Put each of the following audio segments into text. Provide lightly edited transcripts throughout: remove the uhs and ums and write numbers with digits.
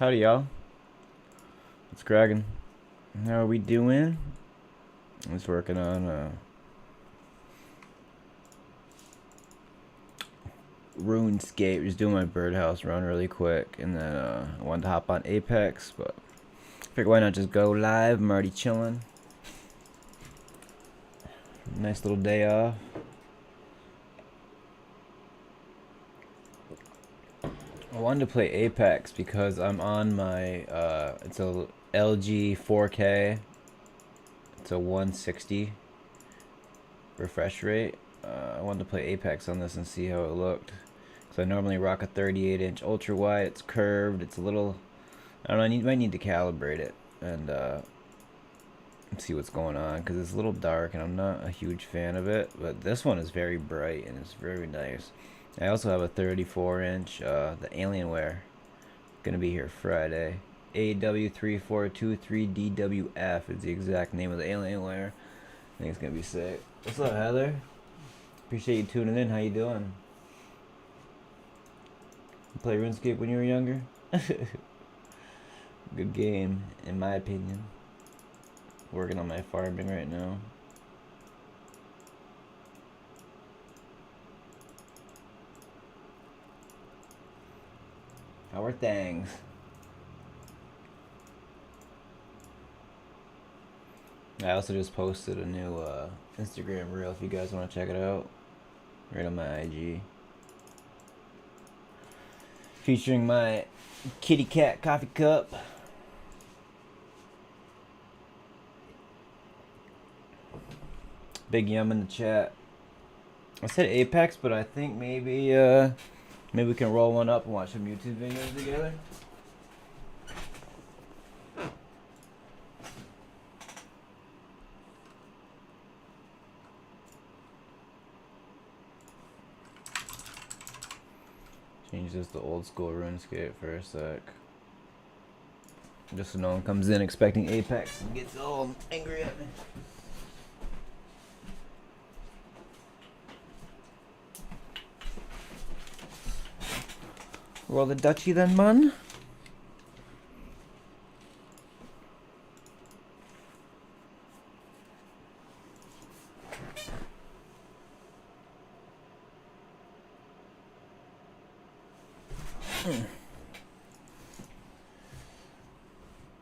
Howdy, y'all. What's cracking? How are we doing? I was working on RuneScape. Just doing my birdhouse run really quick, and then I wanted to hop on Apex, but I figured why not just go live? I'm already chilling. Nice little day off. I wanted to play Apex because I'm on my it's a LG 4K. It's a 160 refresh rate. I wanted to play Apex on this and see how it looked. So I normally rock a 38-inch ultra wide. It's curved. It's a little, I don't know. I might need to calibrate it and see what's going on because it's a little dark and I'm not a huge fan of it. But this one is very bright and it's very nice. I also have a 34-inch, the Alienware, gonna be here Friday. AW3423DWF is the exact name of the Alienware. I think it's gonna be sick. What's up, Heather? Appreciate you tuning in. How you doing? You play RuneScape when you were younger? Good game, in my opinion. Working on my farming right now. How are things? I also just posted a new Instagram reel if you guys want to check it out. Right on my IG. Featuring my kitty cat coffee cup. Big Yum in the chat. I said Apex, but I think maybe we can roll one up and watch some YouTube videos together. Change this to old school RuneScape for a sec. Just so no one comes in expecting Apex and gets all angry at me. Roll the Dutchie then, man.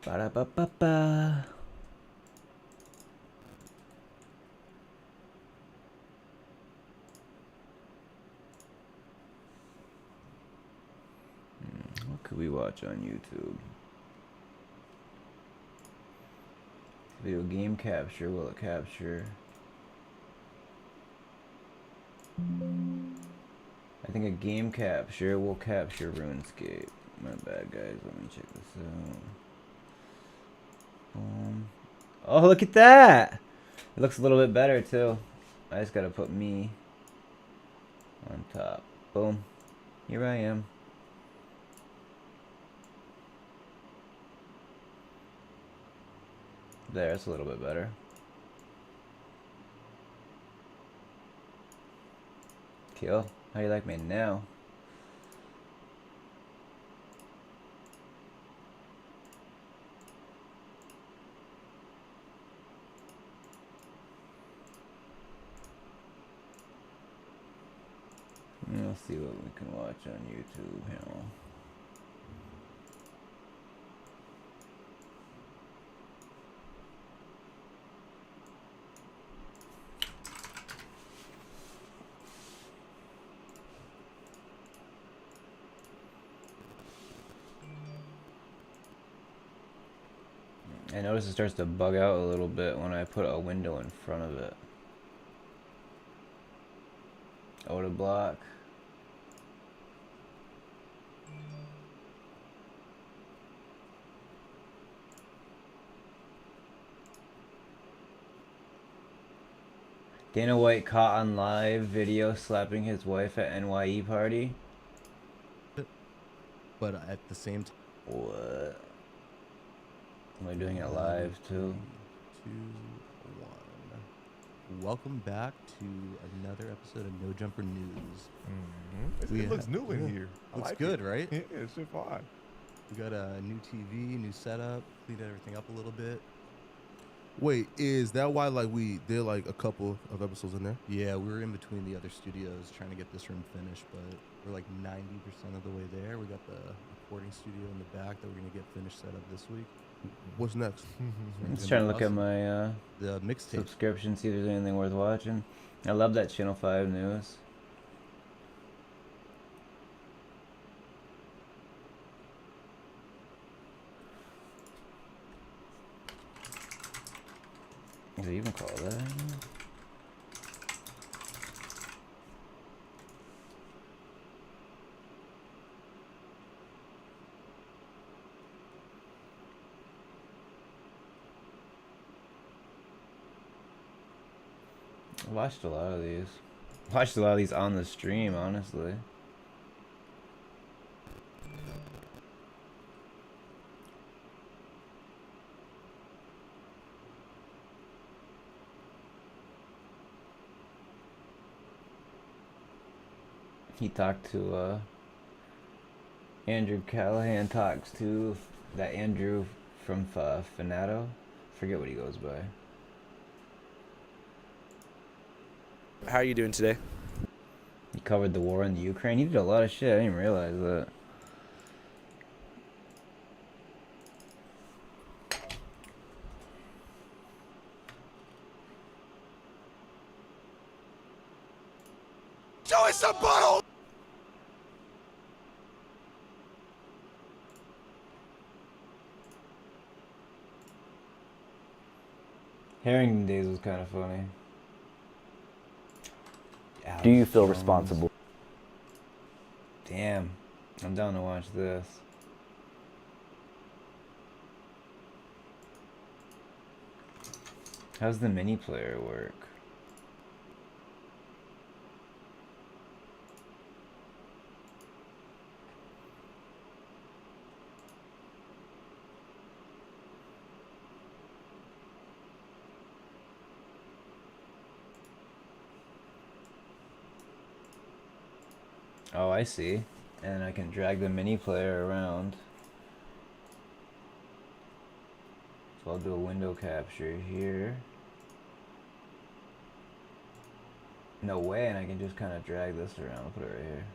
Ba-da-ba-ba-ba. What could we watch on YouTube? Video game capture. Will it capture? I think a game capture will capture RuneScape. My bad, guys. Let me check this out. Oh, look at that! It looks a little bit better, too. I just gotta put me on top. Boom. Here I am. There, it's a little bit better. Kill. How you like me now? Let's see what we can watch on YouTube here. I notice it starts to bug out a little bit when I put a window in front of it. Oh, to block. Dana White caught on live video slapping his wife at NYE party. But at the same time, what? Am I doing it live too? 2, 1. Welcome back to another episode of No Jumper News. It looks new in here. Looks good, right? Yeah, it's fine. We got a new TV, new setup, cleaned everything up a little bit. Wait, is that why like we did like a couple of episodes in there? Yeah, we were in between the other studios trying to get this room finished, but we're like 90% of the way there. We got the recording studio in the back that we're gonna get finished set up this week. What's next? I'm just trying to look at my the mixtape. subscription, see if there's anything worth watching. I love that Channel 5 news. Is it even called that? I watched a lot of these. Watched a lot of these on the stream, honestly. He talked to Andrew Callahan talks to that Andrew from Fanato. Forget what he goes by. How are you doing today? He covered the war in the Ukraine. He did a lot of shit. I didn't even realize that. Show us some bottle! Harrington Days was kind of funny. Do you feel Jones. responsible? Damn. I'm down to watch this. How's the mini player work? Oh, I see. And I can drag the mini player around. So I'll do a window capture here. No way, and I can just kind of drag this around. I'll put it right here.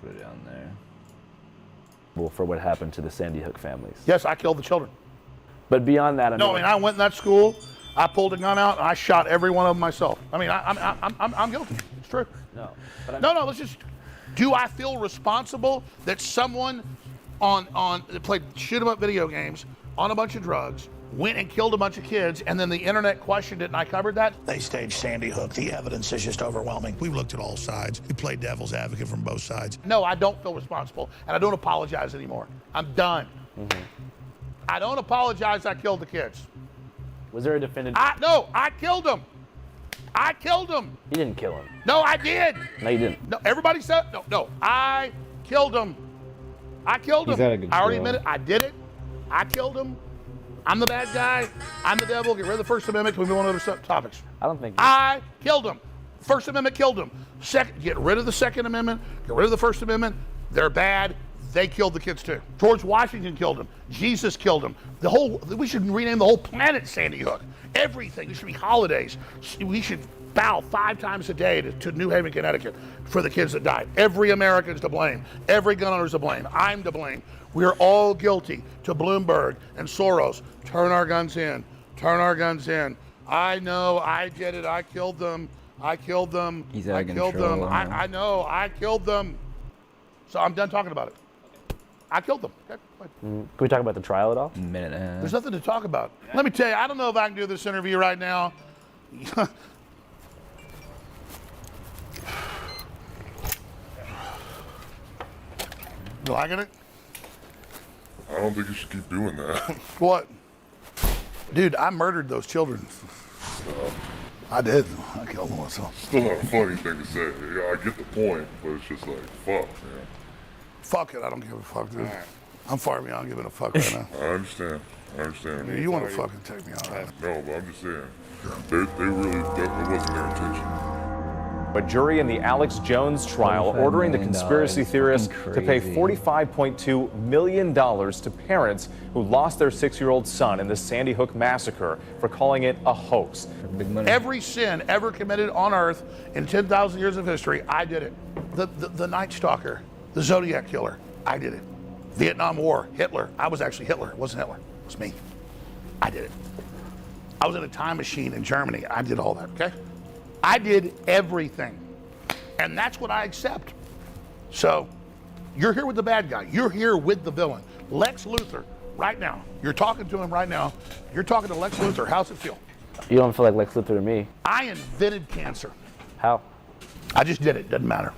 Put it down there. For what happened to the Sandy Hook families. Yes, I killed the children. But beyond that, No, I mean, I went in that school, I pulled a gun out, and I shot every one of them myself. I mean, I'm guilty. It's true. no. But No, let's just. Do I feel responsible that someone that played shoot 'em up video games on a bunch of drugs went and killed a bunch of kids, and then the internet questioned it, and I covered that? They staged Sandy Hook. The evidence is just overwhelming. We looked at all sides. We played devil's advocate from both sides. No, I don't feel responsible, and I don't apologize anymore. I'm done. I don't apologize. I killed the kids. was there a defendant? No, I killed them. I killed them. You didn't kill him. No, I did. No, you didn't. No, everybody said no. I killed him. I killed He's him. out of I already control. admitted I did it. I killed him. I'm the bad guy. I'm the devil. Get rid of the First Amendment. Can we move on to other topics? I don't think. I killed him. First Amendment killed him. Get rid of the Second Amendment. Get rid of the First Amendment. They're bad. They killed the kids too. George Washington killed him. Jesus killed him. We should rename the whole planet Sandy Hook. Everything. There should be holidays. We should bow 5 times a day to New Haven, Connecticut for the kids that died. Every American's to blame. Every gun owner's to blame. I'm to blame. We're all guilty to Bloomberg and Soros. Turn our guns in. Turn our guns in. I know. I did it. I killed them. I killed them. He's out I of killed control, them. huh? I know. I killed them. So I'm done talking about it. I killed them. Okay, fine. Can we talk about the trial at all? Minute and a half. There's nothing to talk about. Let me tell you, I don't know if I can do this interview right now. You liking it? I don't think you should keep doing that. What? Dude, I murdered those children. I did. I killed them myself. Still not a funny thing to say. Yeah, I get the point, but it's just like, fuck, man. Fuck it. I don't give a fuck, dude. I'm far beyond giving a fuck right now. I understand. I understand. You want to fucking take me out? No, but I'm just saying, they really, that wasn't their intention. A jury in the Alex Jones trial $45 ordering the million. conspiracy theorists Fucking to pay crazy. $45.2 million to parents who lost their 6-year-old son in the Sandy Hook massacre for calling it a hoax. Big money. Every sin ever committed on earth in 10,000 years of history, I did it. The Night Stalker, the Zodiac Killer, I did it. Vietnam War, Hitler. I was actually Hitler. It wasn't Hitler. It was me. I did it. I was in a time machine in Germany. I did all that, okay? I did everything. And that's what I accept. So, you're here with the bad guy. You're here with the villain. Lex Luthor, right now. You're talking to him right now. You're talking to Lex Luthor. How's it feel? You don't feel like Lex Luthor to me. I invented cancer. How? I just did it. Doesn't matter.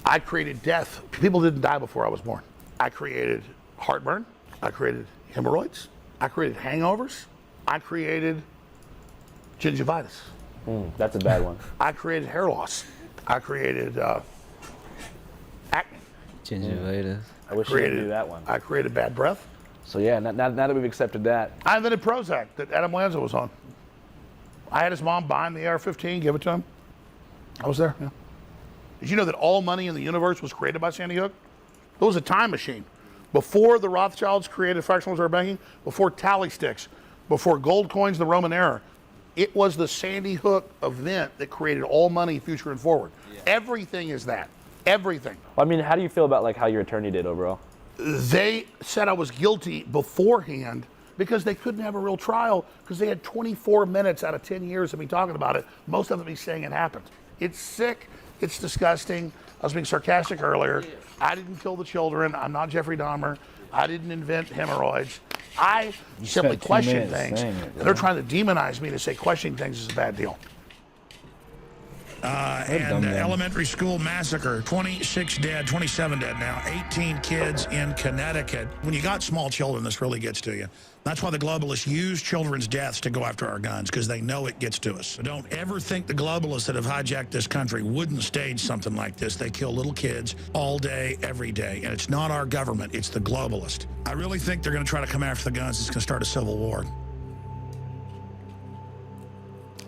I created death. People didn't die before I was born. I created heartburn. I created hemorrhoids. I created hangovers. I created gingivitis. That's a bad one. I created hair loss. I created acne. Gingivitis. I wish you could do that one. I created bad breath. So yeah, now that we've accepted that, I invented Prozac that Adam Lanza was on. I had his mom buy him the AR-15, give it to him. I was there, yeah. Did you know that all money in the universe was created by Sandy Hook? It was a time machine. Before the Rothschilds created fractional reserve banking, before tally sticks, before gold coins, the Roman era, it was the Sandy Hook event that created all money, future and forward. Yeah. Everything is that. Everything. I mean, how do you feel about like how your attorney did overall? They said I was guilty beforehand because they couldn't have a real trial because they had 24 minutes out of 10 years of me talking about it, most of it me saying it happened. It's sick. It's disgusting. I was being sarcastic earlier. I didn't kill the children. I'm not Jeffrey Dahmer. I didn't invent hemorrhoids. I simply spent 2 question minutes things. saying it, And they're trying to demonize me to say questioning things is a bad deal. And elementary school massacre, 26 dead, 27 dead now, 18 kids in Connecticut. When you got small children, this really gets to you. That's why the globalists use children's deaths to go after our guns, because they know it gets to us. So don't ever think the globalists that have hijacked this country wouldn't stage something like this. They kill little kids all day, every day. And it's not our government, it's the globalist. I really think they're going to try to come after the guns. It's going to start a civil war.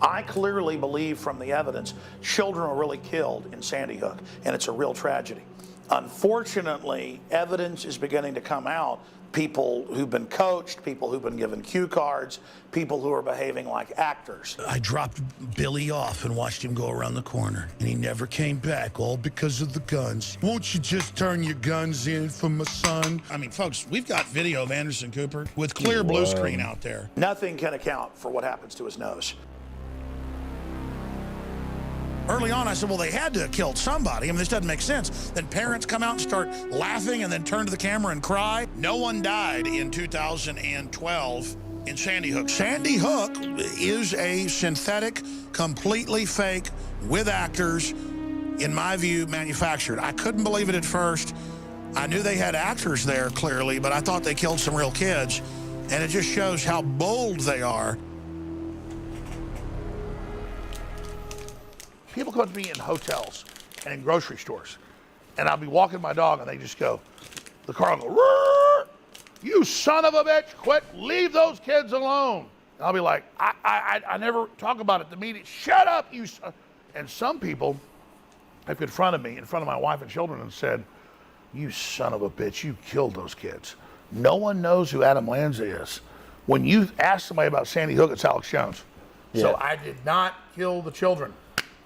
I clearly believe from the evidence, children were really killed in Sandy Hook, and it's a real tragedy. Unfortunately, evidence is beginning to come out. People who've been coached, people who've been given cue cards, people who are behaving like actors. I dropped Billy off and watched him go around the corner, and he never came back, all because of the guns. Won't you just turn your guns in for my son? I mean, folks, we've got video of Anderson Cooper with clear blue screen out there. Nothing can account for what happens to his nose. Early on, I said, well, they had to have killed somebody. I mean, this doesn't make sense. Then parents come out and start laughing and then turn to the camera and cry. No one died in 2012 in Sandy Hook. Sandy Hook is a synthetic, completely fake, with actors, in my view, manufactured. I couldn't believe it at first. I knew they had actors there, clearly, but I thought they killed some real kids. And it just shows how bold they are. People come to me in hotels and in grocery stores, and I'll be walking my dog, and they just go, the car will go, "Roar! You son of a bitch, quit, leave those kids alone." And I'll be like, I never talk about it at the meeting. Shut up, you son. And some people have confronted me in front of my wife and children and said, "You son of a bitch, you killed those kids." No one knows who Adam Lanza is. When you ask somebody about Sandy Hook, it's Alex Jones. Yeah. So I did not kill the children.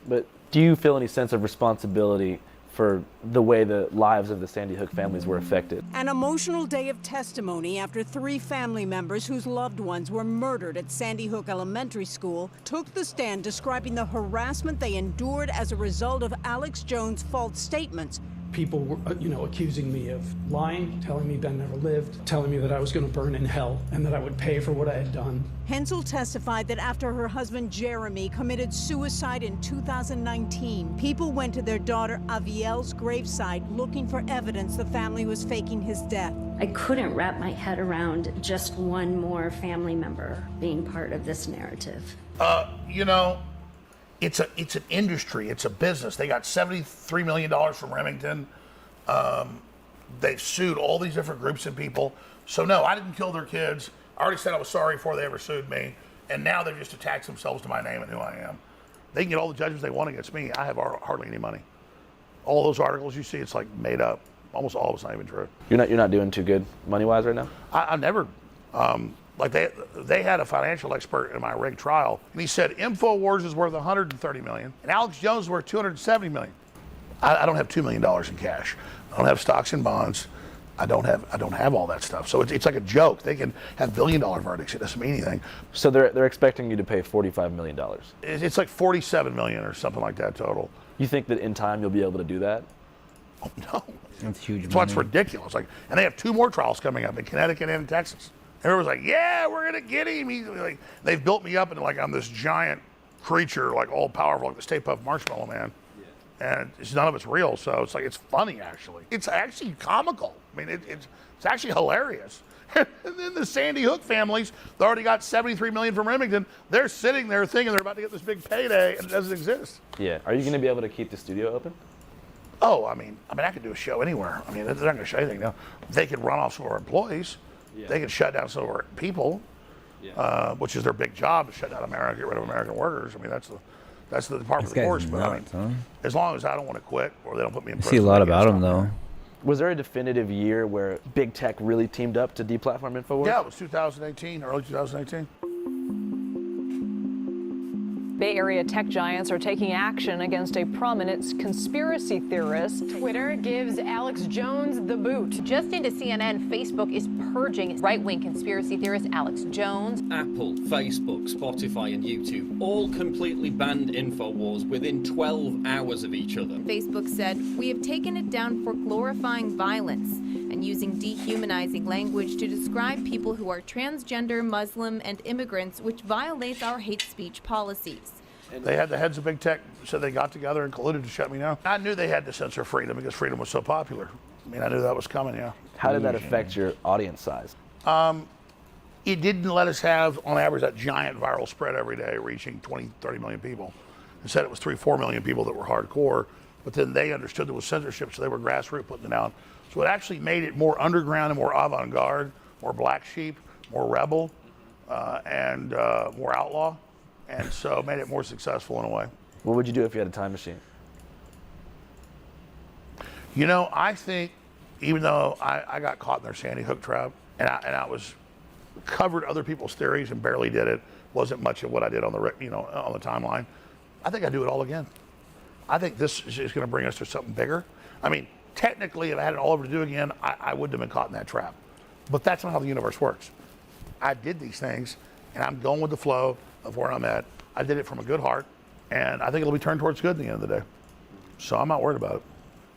But do you feel any sense of responsibility for the way the lives of the Sandy Hook families were affected? An emotional day of testimony after 3 family members whose loved ones were murdered at Sandy Hook Elementary School took the stand describing the harassment they endured as a result of Alex Jones' false statements. People were, accusing me of lying, telling me Ben never lived, telling me that I was going to burn in hell and that I would pay for what I had done. Hensel testified that after her husband Jeremy committed suicide in 2019, people went to their daughter Avielle's gravesite looking for evidence the family was faking his death. I couldn't wrap my head around just one more family member being part of this narrative. It's an industry, it's a business. They got $73 million from Remington. They've sued all these different groups and people. So no, I didn't kill their kids. I already said I was sorry before they ever sued me, and now they've just attached themselves to my name and who I am. They can get all the judgments they want against me. I have hardly any money. All those articles you see, it's like made up. Almost all of it's not even true. You're not doing too good money-wise right now? I never, like they had a financial expert in my rig trial, and he said InfoWars is worth $130 million, and Alex Jones is worth $270 million. I don't have $2 million in cash. I don't have stocks and bonds. I don't have all that stuff. So it's like a joke. They can have billion-dollar verdicts. It doesn't mean anything. So they're expecting you to pay $45 million. It's like $47 million or something like that total. You think that in time you'll be able to do that? Oh, no. That's huge. That's why it's ridiculous. Like, and they have 2 more trials coming up in Connecticut and in Texas. And everyone's like, yeah, we're gonna get him. He's like, they've built me up into like I'm this giant creature, like all powerful, like the Stay Puft Marshmallow Man. Yeah. And none of it's real, so it's like it's funny actually. It's actually comical. I mean, it's actually hilarious. And then the Sandy Hook families, they already got $73 million from Remington. They're sitting there thinking they're about to get this big payday, and it doesn't exist. Yeah. Are you going to be able to keep the studio open? Oh, I mean, I could do a show anywhere. I mean, they're not going to show anything now. They could run off some of our employees. Yeah. They could shut down some of our people, which is their big job, to shut down America, get rid of American workers. I mean, that's the Department of the Force. But I mean, as long as I don't want to quit or they don't put me in prison. I see a lot about them, though. Was there a definitive year where big tech really teamed up to deplatform InfoWars? Yeah, it was 2018, early 2018. Bay Area tech giants are taking action against a prominent conspiracy theorist. Twitter gives Alex Jones the boot. Just into CNN, Facebook is purging right-wing conspiracy theorist Alex Jones. Apple, Facebook, Spotify, and YouTube all completely banned InfoWars within 12 hours of each other. Facebook said, "We have taken it down for glorifying violence and using dehumanizing language to describe people who are transgender, Muslim, and immigrants, which violates our hate speech policies." They had the heads of big tech, so they got together and colluded to shut me down. I knew they had to censor freedom because freedom was so popular. I mean, I knew that was coming, yeah. How did that affect your audience size? It didn't let us have, on average, that giant viral spread every day reaching 20, 30 million people. Instead, it was 3, 4 million people that were hardcore, but then they understood there was censorship, so they were grassroots putting it down. So it actually made it more underground and more avant-garde, more black sheep, more rebel, and more outlaw. And so made it more successful in a way. What would you do if you had a time machine? You know, I think even though I got caught in their Sandy Hook trap, and I was covered other people's theories and barely did it, wasn't much of what I did on the on the timeline. I think I'd do it all again. I think this is going to bring us to something bigger. I mean, technically, if I had it all over to do again, I wouldn't have been caught in that trap. But that's not how the universe works. I did these things, and I'm going with the flow of where I'm at. I did it from a good heart, and I think it'll be turned towards good at the end of the day. So I'm not worried about it.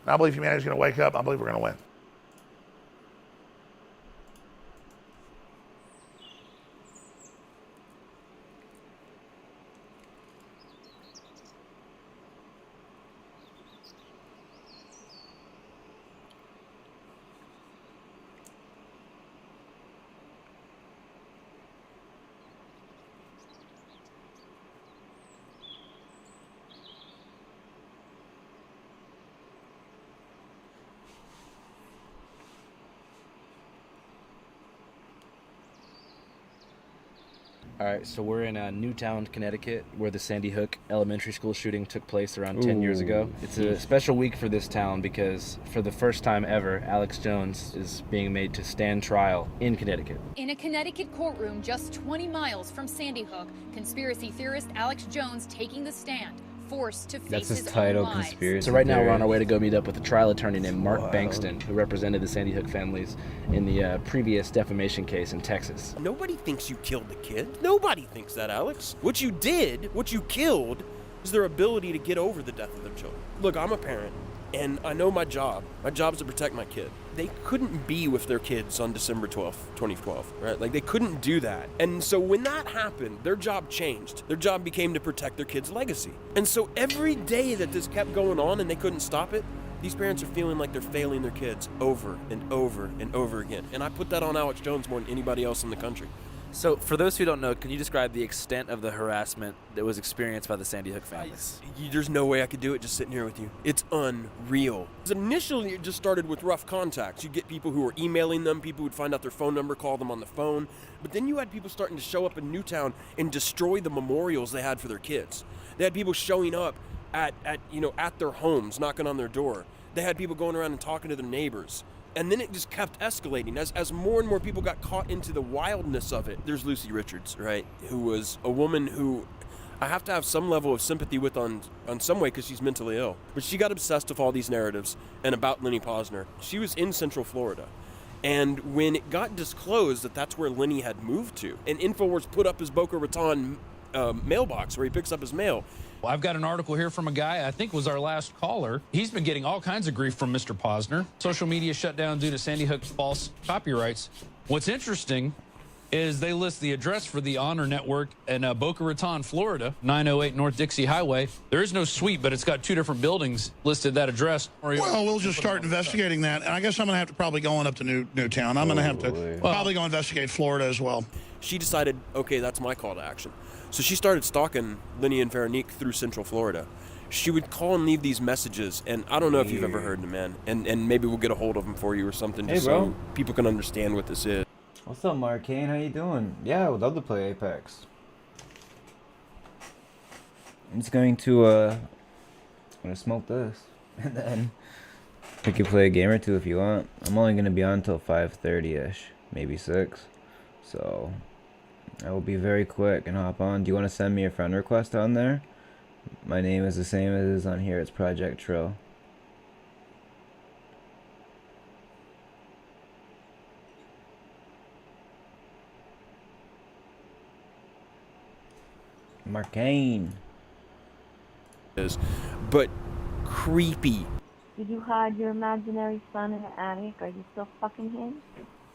And I believe humanity's going to wake up. I believe we're going to win. All right, so we're in Newtown, Connecticut, where the Sandy Hook Elementary School shooting took place around 10 years ago. It's a special week for this town because for the first time ever, Alex Jones is being made to stand trial in Connecticut. In a Connecticut courtroom just 20 miles from Sandy Hook, conspiracy theorist Alex Jones taking the stand, forced to face That's his his title, own lies. conspiracy. So right now we're on our theory. way to go meet up with a trial attorney named Mark Bankston, who represented the Sandy Hook families in the previous defamation case in Texas. Nobody thinks you killed the kid. Nobody thinks that, Alex. What you did, what you killed, is their ability to get over the death of their children. Look, I'm a parent, and I know my job. My job is to protect my kid. They couldn't be with their kids on December 12th, 2012, right? Like, they couldn't do that. And so when that happened, their job changed. Their job became to protect their kid's legacy. And so every day that this kept going on and they couldn't stop it, these parents are feeling like they're failing their kids over and over and over again. And I put that on Alex Jones more than anybody else in the country. So, for those who don't know, can you describe the extent of the harassment that was experienced by the Sandy Hook families? There's no way I could do it just sitting here with you. It's unreal. Initially, it just started with rough contacts. You get people who were emailing them, people would find out their phone number, call them on the phone. But then you had people starting to show up in Newtown and destroy the memorials they had for their kids. They had people showing up at their homes, knocking on their door. They had people going around and talking to their neighbors. And then it just kept escalating as more and more people got caught into the wildness of it. There's Lucy Richards, right, who was a woman who I have to have some level of sympathy with on some way because she's mentally ill. But she got obsessed with all these narratives and about Lenny Posner. She was in Central Florida. And when it got disclosed that that's where Lenny had moved to, and InfoWars put up his Boca Raton mailbox where he picks up his mail. Well, I've got an article here from a guy, I think was our last caller. He's been getting all kinds of grief from Mr. Posner. Social media shut down due to Sandy Hook's false copyrights. What's interesting is they list the address for the Honor Network in Boca Raton, Florida, 908 North Dixie Highway. There is no suite, but it's got 2 different buildings listed that address. Well, we'll just start investigating that. And I guess I'm going to have to probably go on up to Newtown. I'm going to have to probably go investigate Florida as well. She decided, okay, that's my call to action. So she started stalking Lenny and Veronique through Central Florida. She would call and leave these messages, and I don't know if you've ever heard them, man. And maybe we'll get a hold of them for you or something, just so people can understand what this is. What's up, Marcane? How you doing? Yeah, I would love to play Apex. I'm just going to smoke this, and then we can play a game or two if you want. I'm only gonna be on until 5:30ish, maybe 6. So I will be very quick and hop on. Do you want to send me a friend request on there? My name is the same as it is on here. It's Project Trill. Marcane. But creepy. Did you hide your imaginary son in the attic? Are you still fucking him?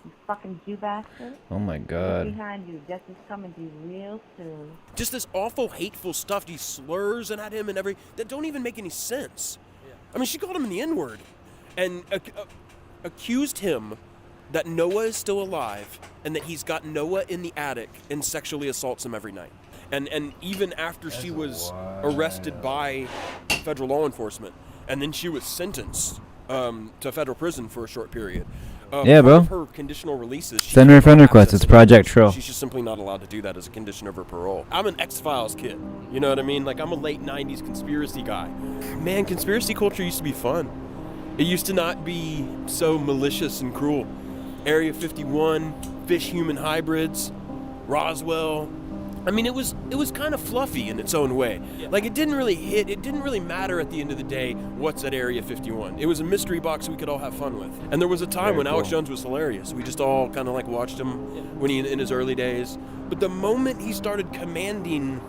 You fucking Jew bastard. Oh my god. Look behind you. Death is coming to you real soon. Just this awful, hateful stuff, these slurs and at him and that don't even make any sense. Yeah. I mean, she called him the N-word and accused him that Noah is still alive and that he's got Noah in the attic and sexually assaults him every night. And even after she was arrested by federal law enforcement, and then she was sentenced to federal prison for a short period. Yeah, bro. Her conditional releases. Send her a friend request. It's Project Trill. She's just simply not allowed to do that as a condition of her parole. I'm an X-Files kid. You know what I mean? Like, I'm a late 90s conspiracy guy. Man, conspiracy culture used to be fun. It used to not be so malicious and cruel. Area 51, fish-human hybrids, Roswell. I mean, it was kind of fluffy in its own way. Yeah. Like, it didn't really matter at the end of the day what's at Area 51. It was a mystery box we could all have fun with. And there was a time when Alex Jones was hilarious. We just all kind of like watched him when he in his early days. But the moment he started commanding,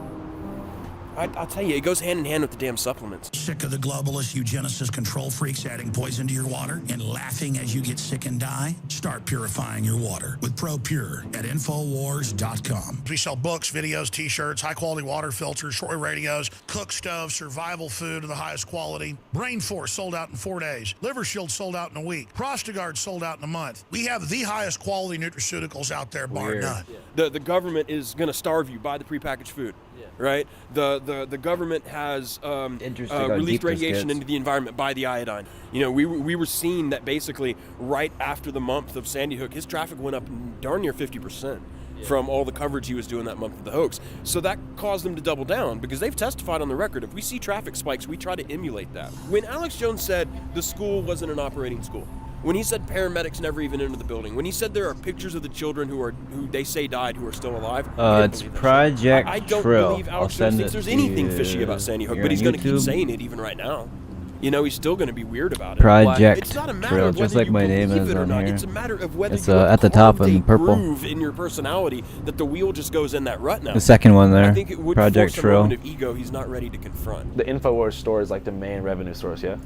I'll tell you, it goes hand in hand with the damn supplements. Sick of the globalist eugenicist control freaks adding poison to your water and laughing as you get sick and die? Start purifying your water with ProPure at Infowars.com. We sell books, videos, t-shirts, high-quality water filters, shortwave radios, cook stoves, survival food of the highest quality. Brain Force sold out in 4 days. Liver Shield sold out in a week. Prostagard sold out in a month. We have the highest quality nutraceuticals out there, bar none. The government is going to starve you. Buy the prepackaged food. Right? The government has released radiation into the environment by the iodine. You know, we were seeing that basically right after the month of Sandy Hook, his traffic went up darn near 50% from all the coverage he was doing that month of the hoax. So that caused them to double down because they've testified on the record. If we see traffic spikes, we try to emulate that. When Alex Jones said the school wasn't an operating school, when he said paramedics never even entered the building, when he said there are pictures of the children who they say died who are still alive, it's Project I don't Trill. believe Alex Jones thinks there's anything fishy about Sandy Hook, but he's going to keep saying it even right now. You know, he's still going to be weird about it. Project It's not a matter Trill, of just whether like my you name believe is it or on not. here. It's a matter of whether It's you at the top in purple. groove in your personality that the wheel just goes in that rut now. The second one there, I think it would Project force Trill. a moment of ego he's not ready to confront. The InfoWars store is like the main revenue source, yeah?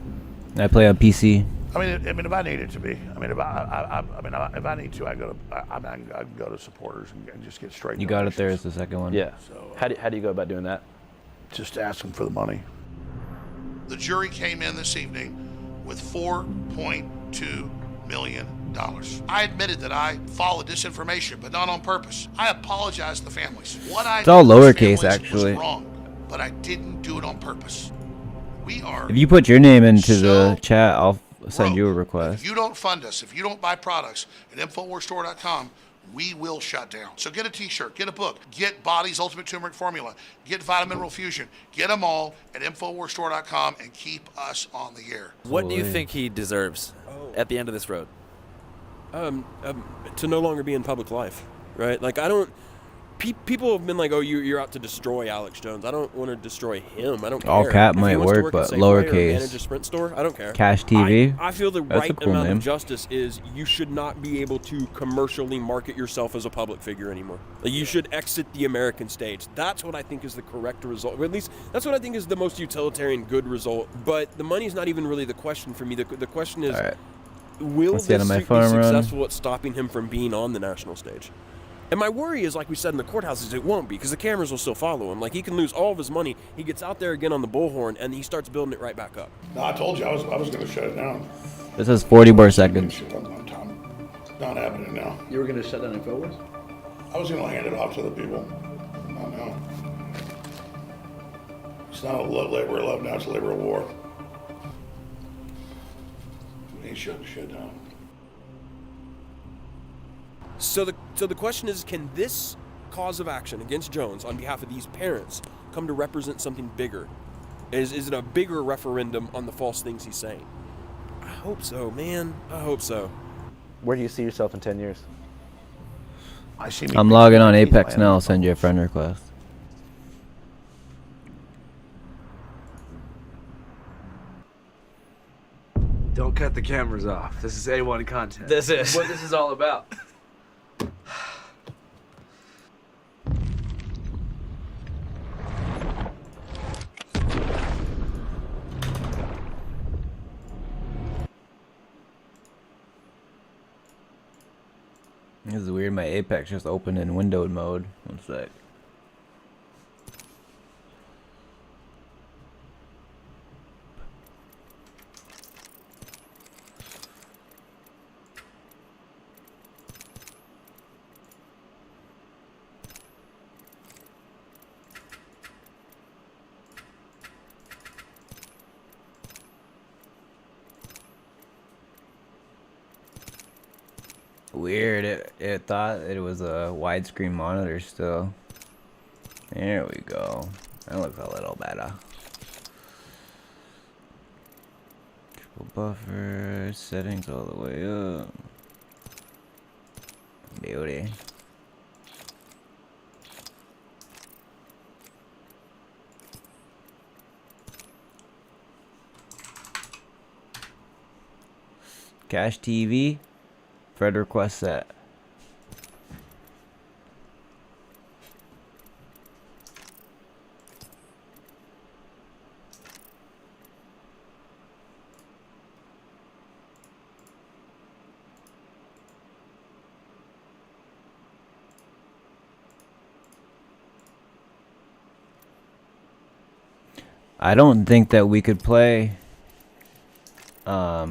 I play on PC. I mean, if I needed to be, if I need to, I can go to supporters and just get straight. You got it there as the second one. Yeah. So, how do you go about doing that? Just ask them for the money. The jury came in this evening with $4.2 million. I admitted that I followed disinformation, but not on purpose. I apologize to the families. What I It's all did to those lowercase, families actually. was wrong, but I didn't do it on purpose. We are. If you put your name into the chat, I'll send you a request. If you don't fund us, if you don't buy products at InfoWarsStore.com, we will shut down. So get a t-shirt, get a book, get Body's Ultimate Turmeric Formula, get Vitamin Mineral Fusion, get them all at InfoWarsStore.com and keep us on the air. What do you think he deserves at the end of this road? To no longer be in public life, right? Like, I don't. People have been like, "Oh, you're out to destroy Alex Jones." I don't want to destroy him. I don't care. All cap If he might wants to work, at but Safeway or lowercase. manage a Sprint store, I don't care. Cash TV. I feel the That's a right cool amount name. of justice is you should not be able to commercially market yourself as a public figure anymore. Like, you should exit the American stage. That's what I think is the correct result. Or at least that's what I think is the most utilitarian good result. But the money's not even really the question for me. The question is, will Let's get this on my suit be farm run. successful at stopping him from being on the national stage? And my worry is, like we said in the courthouses, it won't be, because the cameras will still follow him. Like, he can lose all of his money. He gets out there again on the bullhorn, and he starts building it right back up. No, I told you I was going to shut it down. This is 40 more seconds. Not happening now. You were going to shut down InfoWars? I was going to hand it off to the people. Not now. It's not a labor of love now, it's a labor of war. He shut shit down. So the question is, can this cause of action against Jones on behalf of these parents come to represent something bigger? Is it a bigger referendum on the false things he's saying? I hope so, man. I hope so. Where do you see yourself in 10 years? I'm logging on Apex now. I'll send you a friend request. Don't cut the cameras off. This is A1 content. This is. what this is all about. This is weird. My Apex just opened in windowed mode. One sec. Weird. It thought it was a widescreen monitor still. There we go. That looks a little better. Triple buffer settings all the way up. Beauty. Cache TV. Fred request set. I don't think that we could play. I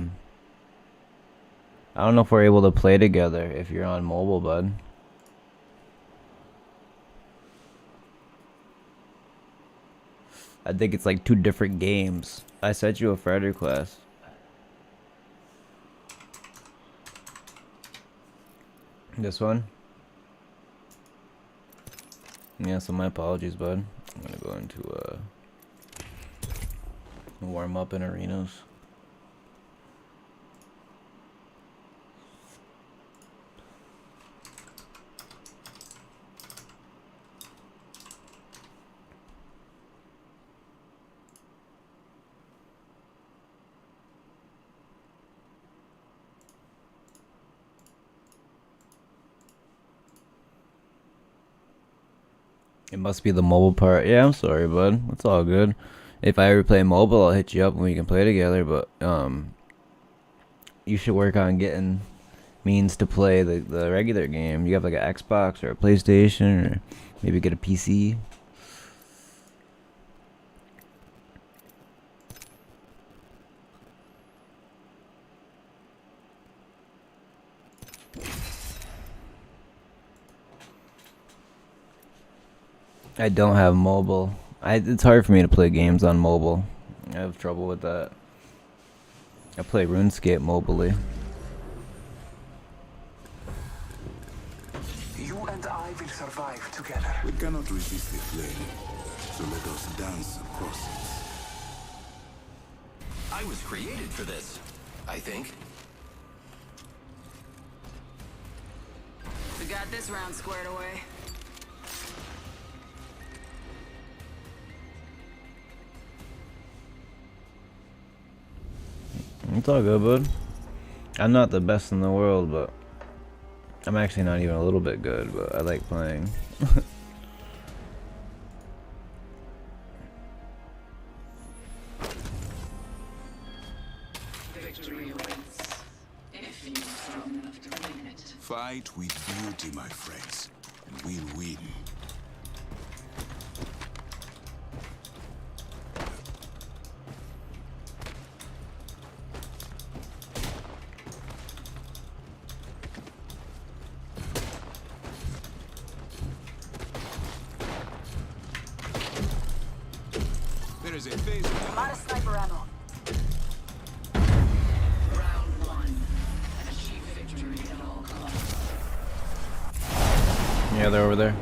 don't know if we're able to play together if you're on mobile, bud. I think it's like 2 different games. I sent you a friend request. This one? Yeah, so my apologies, bud. I'm gonna go into warm up in arenas. It must be the mobile part. Yeah, I'm sorry, bud. It's all good. If I ever play mobile, I'll hit you up and we can play together. But you should work on getting means to play the regular game. You have like an Xbox or a PlayStation, or maybe get a PC. I don't have mobile. It's hard for me to play games on mobile. I have trouble with that. I play RuneScape mobilely. You and I will survive together. We cannot resist the flame, so let us dance across it. I was created for this, I think. We got this round squared away. It's all good, bud. I'm not the best in the world, but I'm actually not even a little bit good, but I like playing. Victory awaits, if you're strong enough to claim it. Fight with beauty, my friends, and we'll win. There is a phase. I'm out of sniper ammo. Round one. Achieve victory at all costs. Yeah, they're over there.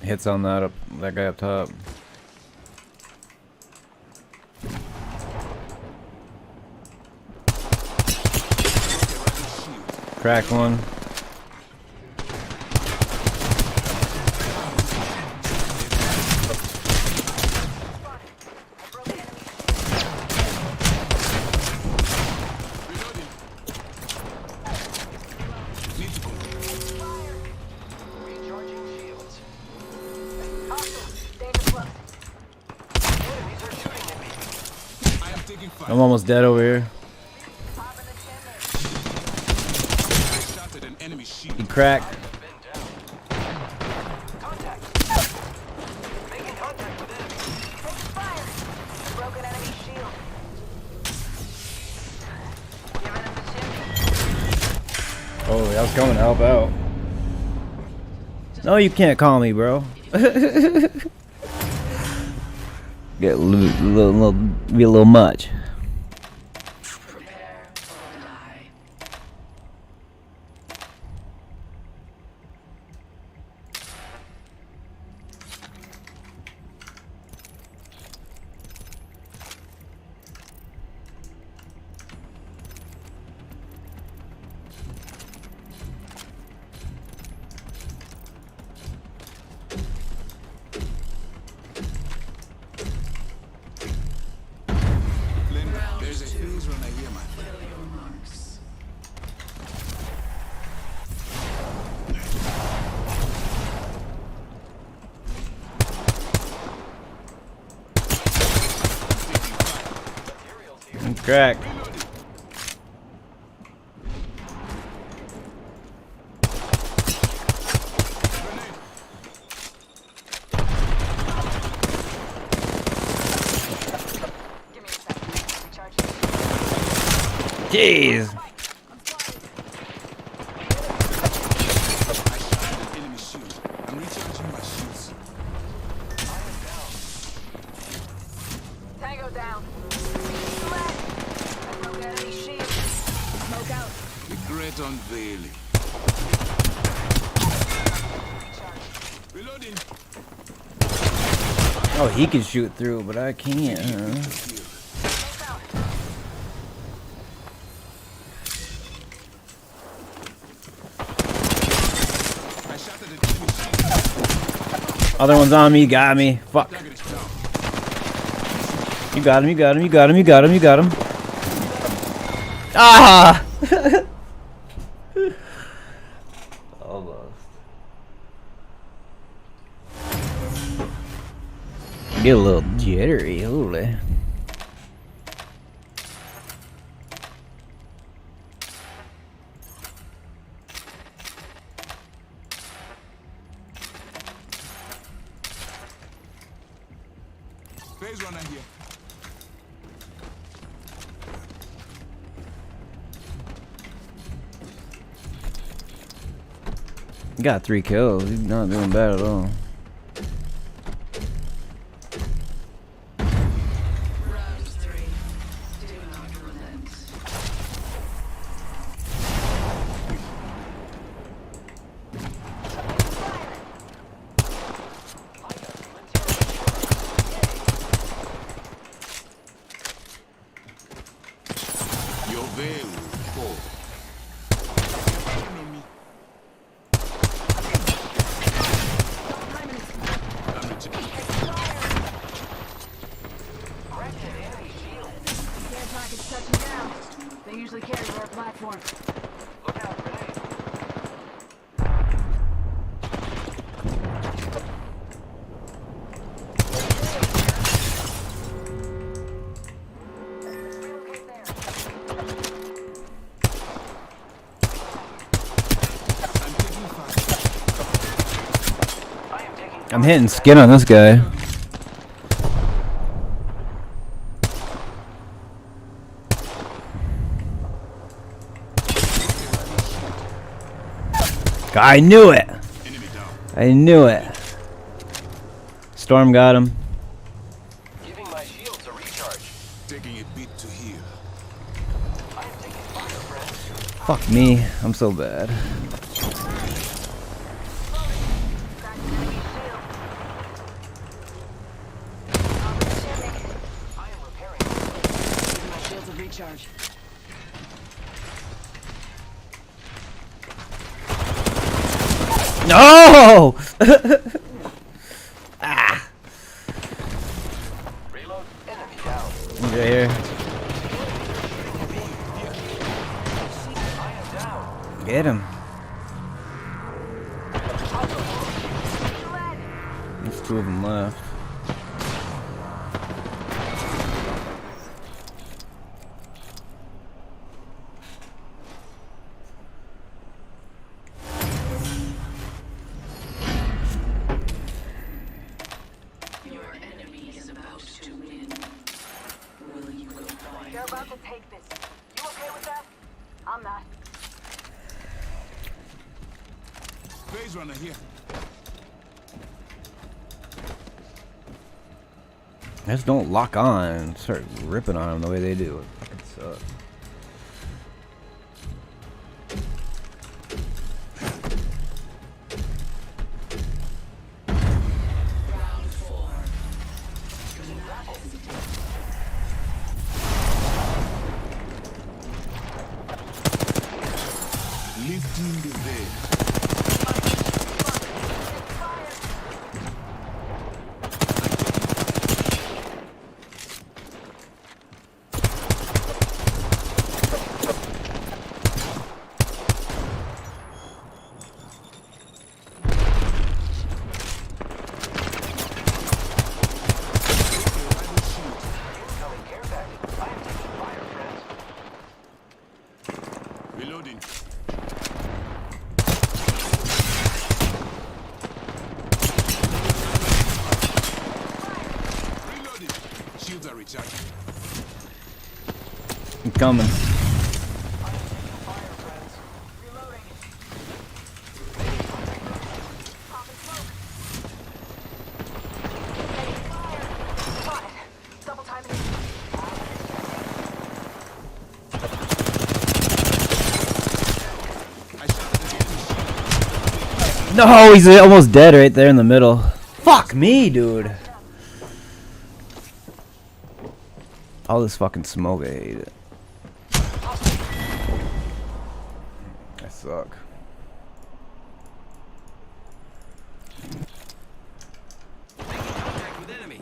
Hits on that guy up top. Crack one. I'm almost dead over here. He cracked. Oh, I was coming to help out. No, you can't call me, bro. Get be a little much. There's a phase run I hear, my friend. Crack. Jeez. I'm recharging my shields. Tango down. I broke enemy shield. Smoke out. The great unveiling. Reloading. Oh, he can shoot through, but I can't. Huh? Other one's on me, got me. Fuck. You got him, you got him, you got him, you got him, you got him. Ah! Almost. Get a little jittery, holy. Phase runner here. He got 3 kills. He's not doing bad at all. Your veil fall. Care package touching down. They usually carry to our platform. Look out, grenade. I'm hitting skin on this guy. I knew it. I knew it. Storm got him. Giving my shields a recharge. Taking a beat to heal. I am taking fire, friends. Fuck me. I'm so bad. I am repairing. Giving my shields a recharge. No! Ah! Reload. Enemy down. He's right here. I am down. Get him. There's 2 of them left. Your enemy is about to win. Will you go find? They're about to take this. You okay with that? I'm not. Phase runner here. Just don't lock on and start ripping on them the way they do. It fucking sucks. Round 4. Lifting the veil. Incoming care package. I am taking fire, friends. Reloading. Reloading. Shields are recharging. I'm coming. Double timing. No, he's almost dead right there in the middle. Fuck me, dude. All this fucking smoke, I hate it. I suck. Contact with enemy.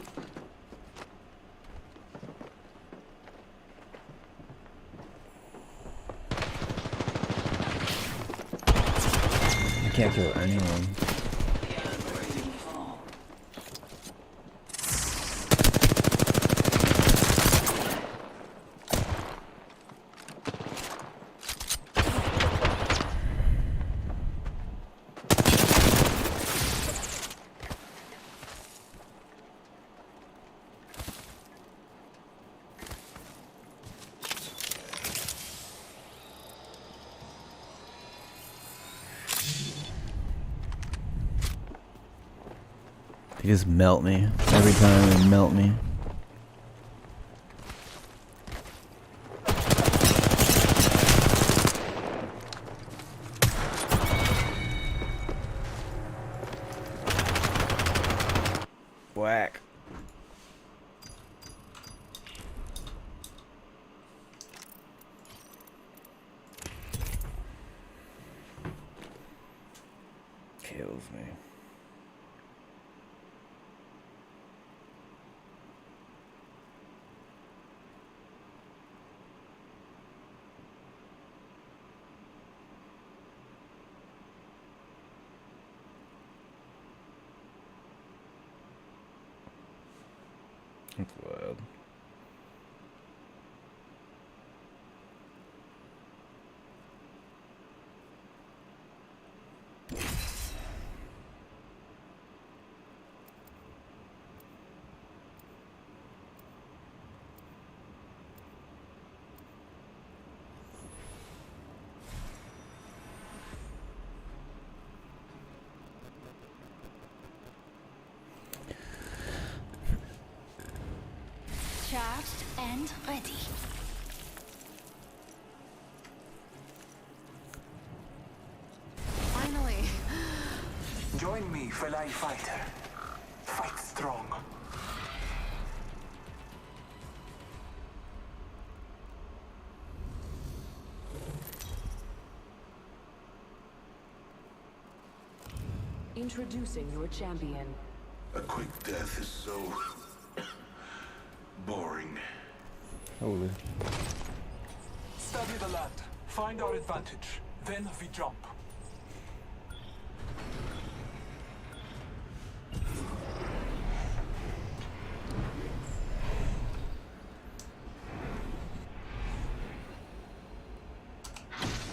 I can't kill anyone. They just melt me. Every time they melt me. Whack. Kills me. That's wild. Charged and ready. Finally. Join me, fellow fighter. Fight strong. Introducing your champion. A quick death is so boring. Holy. Study the land. Find our advantage. Then we jump.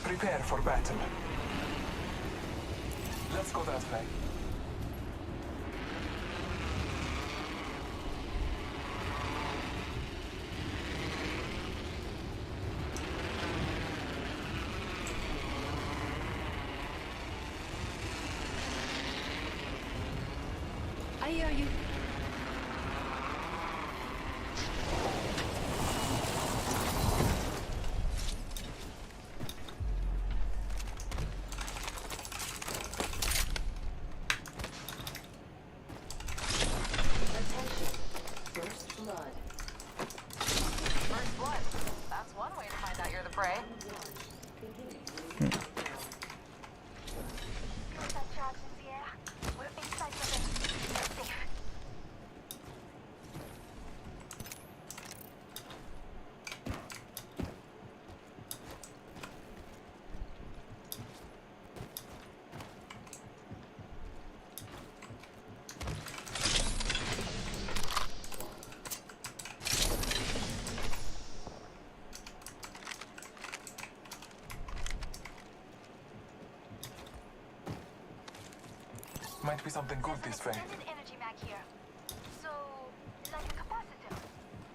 Prepare for battle. Let's go that way. I hear you. First blood. First blood. That's one way to find out you're the prey. Might be something good this way. Energy mag here. So, like a capacitor.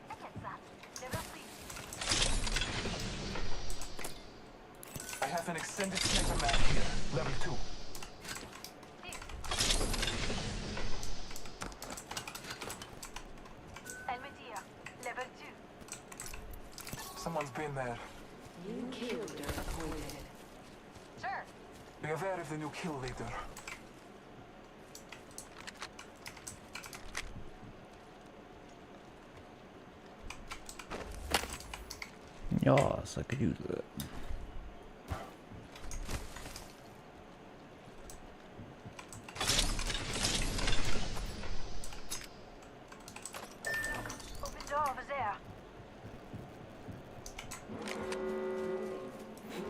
I get that. Level 3. I have an extended sniper mag here. Level 2. Elmedia. Level 2. Someone's been there. New kill leader appointed. Sure. Be aware of the new kill leader. Yes, I could use that. Open door over there.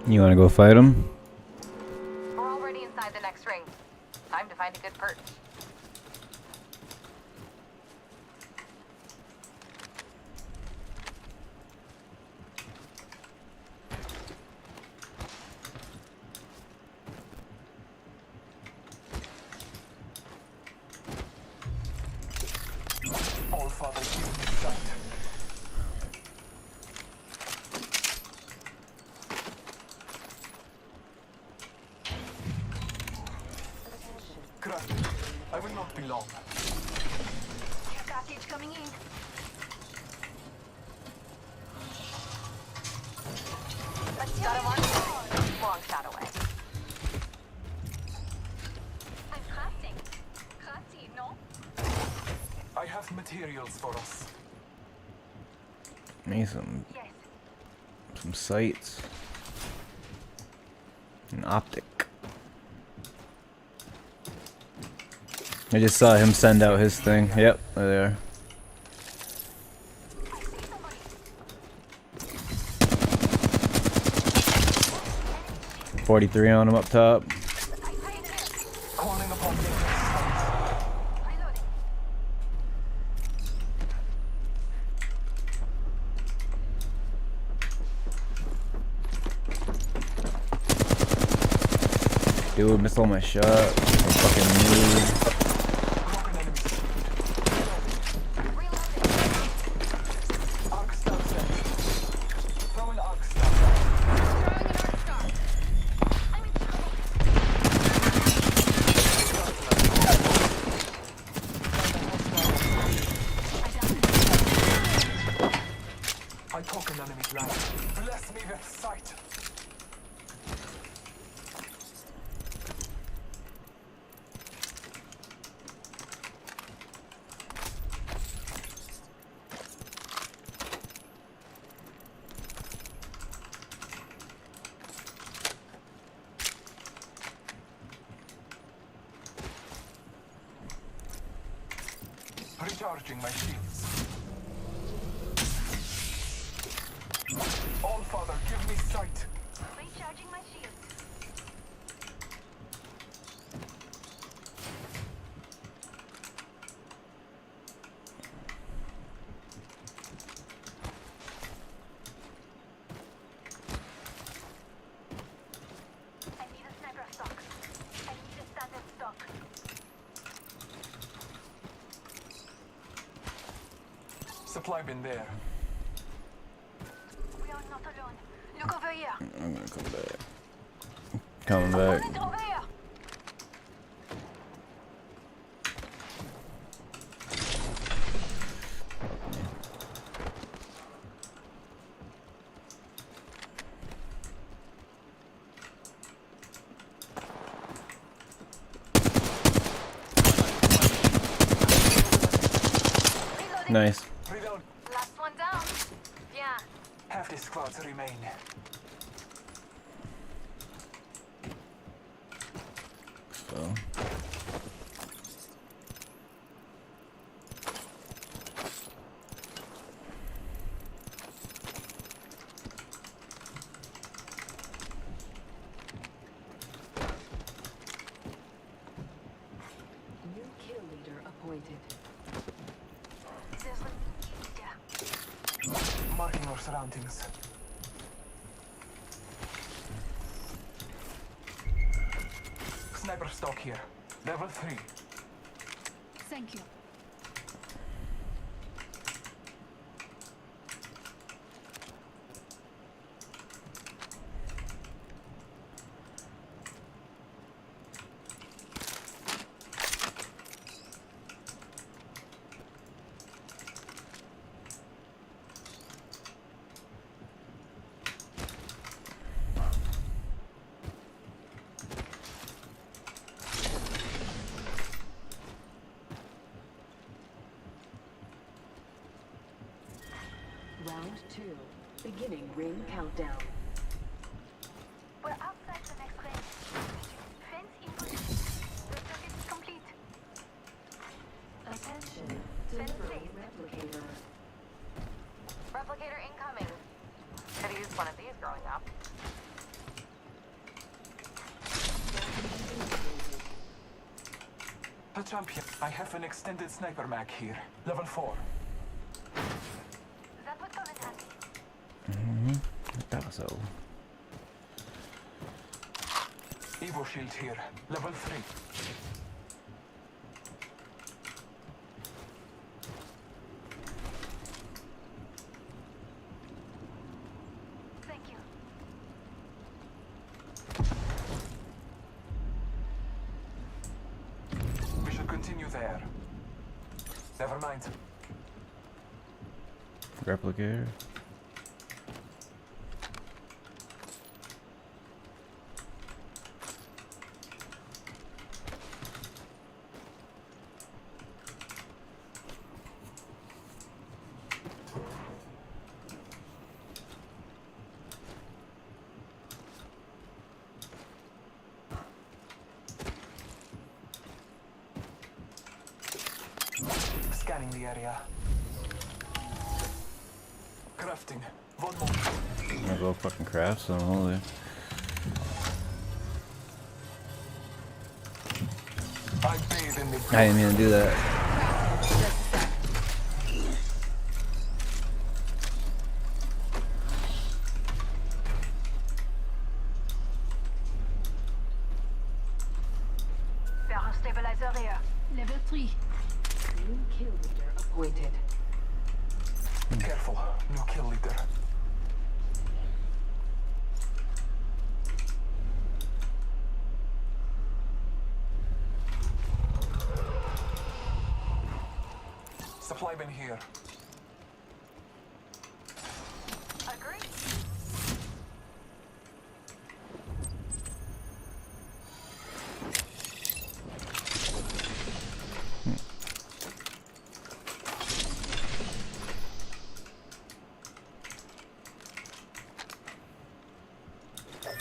You want to go fight him? We're already inside the next ring. Time to find a good perch. All Father, give me sight. Granted, I will not be long. Package coming in. Let's got him on long shot away. I'm crafting. Crafty, no? I have materials for us. Need some sights. An optic. I just saw him send out his thing. Yep, there they are. .43 on him up top. Calling upon me. Dude, missed all my shot. Fucking noob. I talk an enemy's land. Bless me with sight. Recharging my shields. All Father, give me sight. Recharging my shield. I need a sniper stock. I need a standard stock. Supply bin there. We are not alone. Look over here. I'm gonna come back. Coming back. Opponent over here. Nice. Reload. Last one down. Yeah. Half the squads remain. So. New kill leader appointed. There's a new leader. Marking our surroundings. Sniper stock here. Level 3. Thank you. Round 2. Beginning ring countdown. We're outside the next ring. Fence in position. The circuit is complete. Attention. Fence Delivering safe. replicator. Replicator incoming. Could have used one of these growing up. The champion. I have an extended sniper mag here. Level 4. That would come in handy. Thought so. Evo shield here. Level 3. Thank you. We should continue there. Never mind. Replicator. Scanning the area. Crafting. One more. I'm gonna go fucking craft some, holy. I bathe in the I didn't mean to do that. Barrel stabilizer here. Level 3. New kill leader appointed. Careful. New kill leader. Supply bin here. Agreed.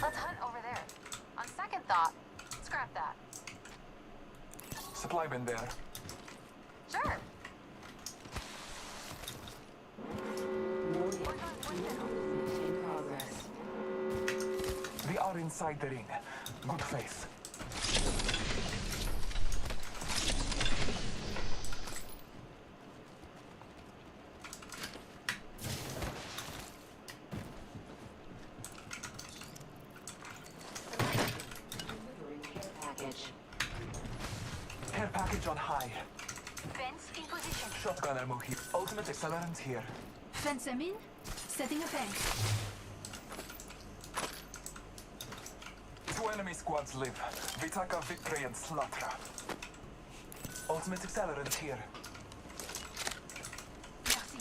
Let's hunt over there. On second thought, scrap that. Supply bin there. Sure. In progress. We are inside the ring. Good face. Package. Care package on high. Fence in position. Shotgun ammo here. Ultimate accelerant here. Fence them in. Setting a fence. 2 enemy squads live. Vitaka, Victory, and Slatra. Ultimate accelerant here. Merci.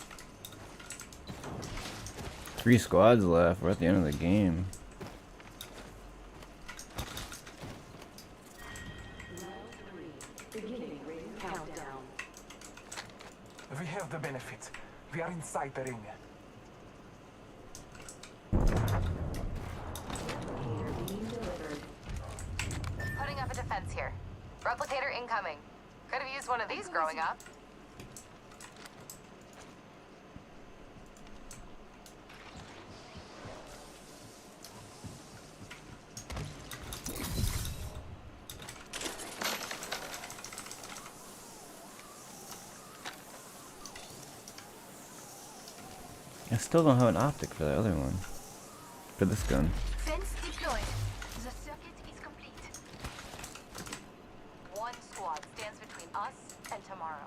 3 squads left. We're at the end of the game. Beginning ring countdown. We have the benefit. We are inside the ring. Being delivered. Putting up a defense here. Replicator incoming. Could have used one of these growing up. I still don't have an optic for the other one. For this gun. Fence deployed. The circuit is complete. One squad stands between us and tomorrow.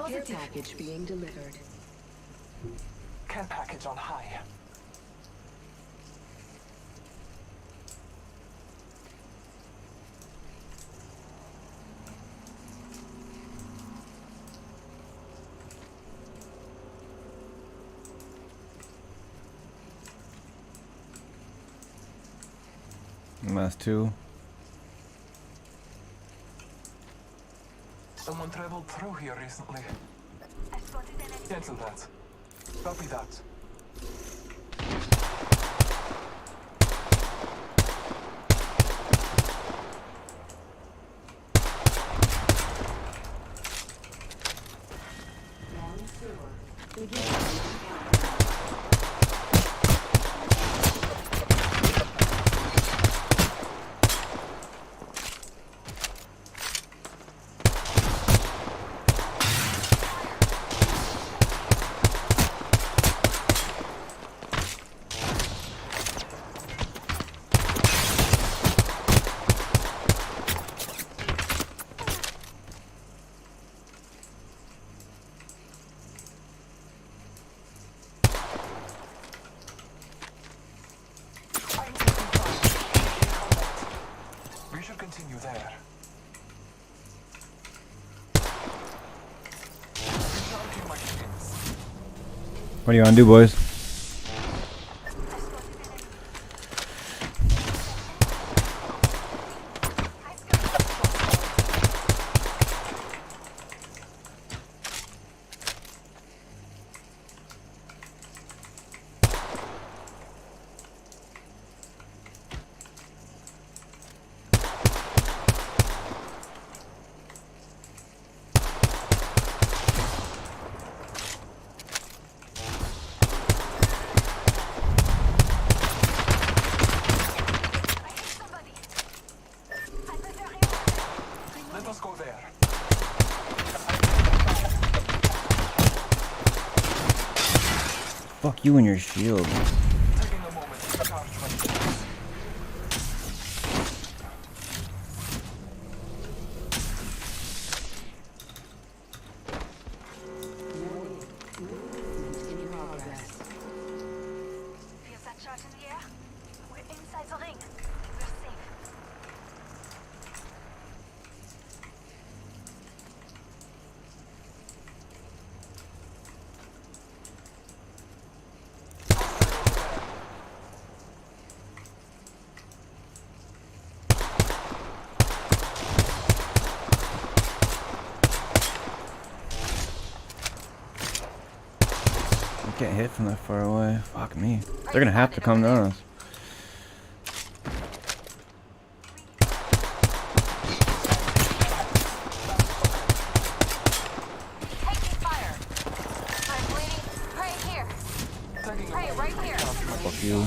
Care package being delivered. Care package on high. Last two. Someone traveled through here recently. Cancel that. Copy that. We should continue there. Recharging my shields. What do you want to do, boys? Let us go there. Fuck you and your shield. Taking a moment to charge my shields. In progress. Feels that charge in the air? We're inside the ring. We're safe. I can't hit from that far away. Fuck me. They're gonna have to come to us. Taking fire. I'm bleeding. Pray here. Pray right here. Fuck you.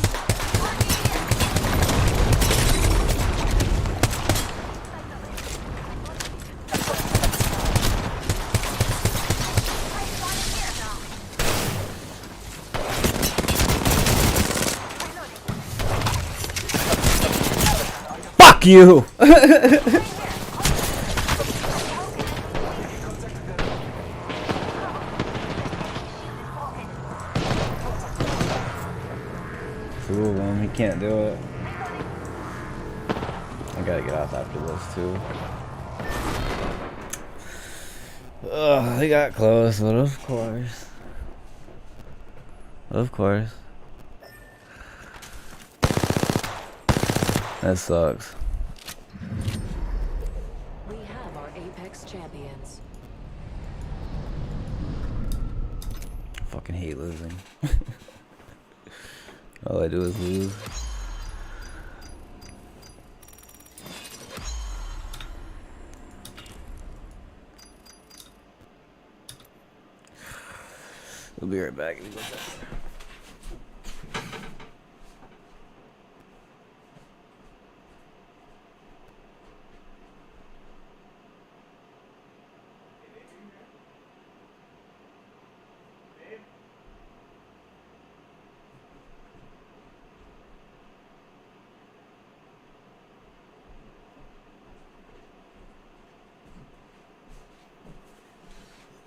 Fuck you! Two of them, he can't do it. I gotta get off after this too. Ugh, they got close, but of course. Of course. That sucks. We have our Apex champions. I fucking hate losing. All I do is lose. We'll be right back.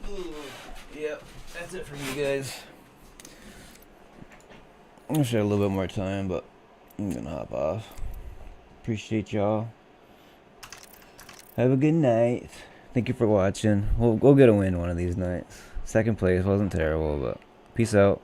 Ugh. Yep, that's it for you guys. I'm gonna share a little bit more time, but I'm gonna hop off. Appreciate y'all. Have a good night. Thank you for watching. We'll get a win one of these nights. Second place wasn't terrible, but peace out.